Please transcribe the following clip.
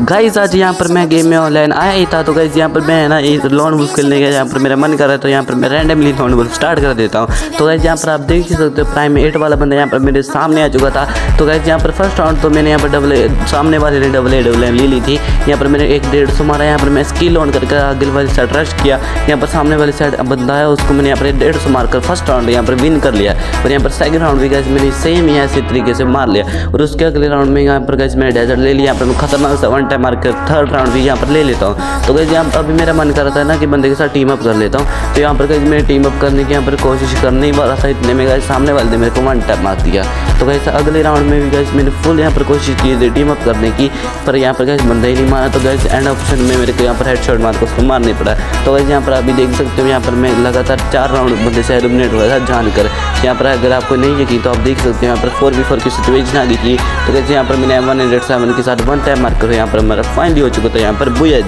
Guys आज यहाँ पर मैं गेम में ऑनलाइन आया ही था। तो गाइस यहाँ पर मैं ना लॉन वुल्फ खेलने गया, यहाँ पर मेरा मन कर रहा है तो यहाँ पर मैं रैंडमली लॉन वुल्फ स्टार्ट कर देता हूँ। तो गाइस यहाँ पर आप देख ही सकते हो प्राइम 8 वाला बंदा यहाँ पर मेरे सामने आ चुका था। तो गाइस यहाँ पर फर्स्ट राउंड तो मैंने यहाँ पर सामने वाले ने डबल ए ले ली थी। यहाँ पर मैंने 150 मारा। यहाँ पर मैं स्किल ऑन करके आगे वाली साइड रश किया। यहाँ पर सामने वाली साइड बंदा है उसको मैंने यहाँ पर 150 मारकर फर्स्ट राउंड यहाँ पर विन कर लिया। और यहाँ पर सेकंड राउंड भी गाइस मैंने सेम ही ऐसे तरीके से मार लिया। और उसके अगले राउंड में यहाँ पर गाइस मैंने डेजर्ट ले लिया। यहाँ पर मैं खतरनाक सा वन टाइम मारकर थर्ड राउंड भी यहाँ पर ले लेता हूँ। तो गाइस यहाँ पर अभी मेरा मन कर रहा था ना कि बंदे के साथ टीम अप कर लेता हूँ। तो यहाँ पर गाइस मैंने टीम अप करने की यहाँ पर कोशिश करने ही वाला था, इतने में गाइस सामने वाले ने मेरे को वन टाइम मार दिया। तो गाइस अगले राउंड में भी गाइस मैंने फुल यहाँ पर कोशिश की थी टीम अप करने की, पर यहाँ पर गाइस बंदा ही नहीं मारा। तो गाइस एंड ऑप्शन में मेरे को यहाँ पर हेडशॉट मार कर उसको मारने पड़ा। तो गाइस यहाँ पर अभी देख सकते हो यहाँ पर मैं लगातार 4 राउंड बंदे से एलिमिनेट हुआ था जानकर। यहाँ पर अगर आपको नहीं यकीन तो आप देख सकते हो यहाँ पर 4v4 की सिचुएशन आ गई थी। तो गाइस यहाँ पर मैंने M107 के साथ वन टाइम मार कर यहाँ पर हमारा फाइनली हो चुका था यहाँ पर बुया।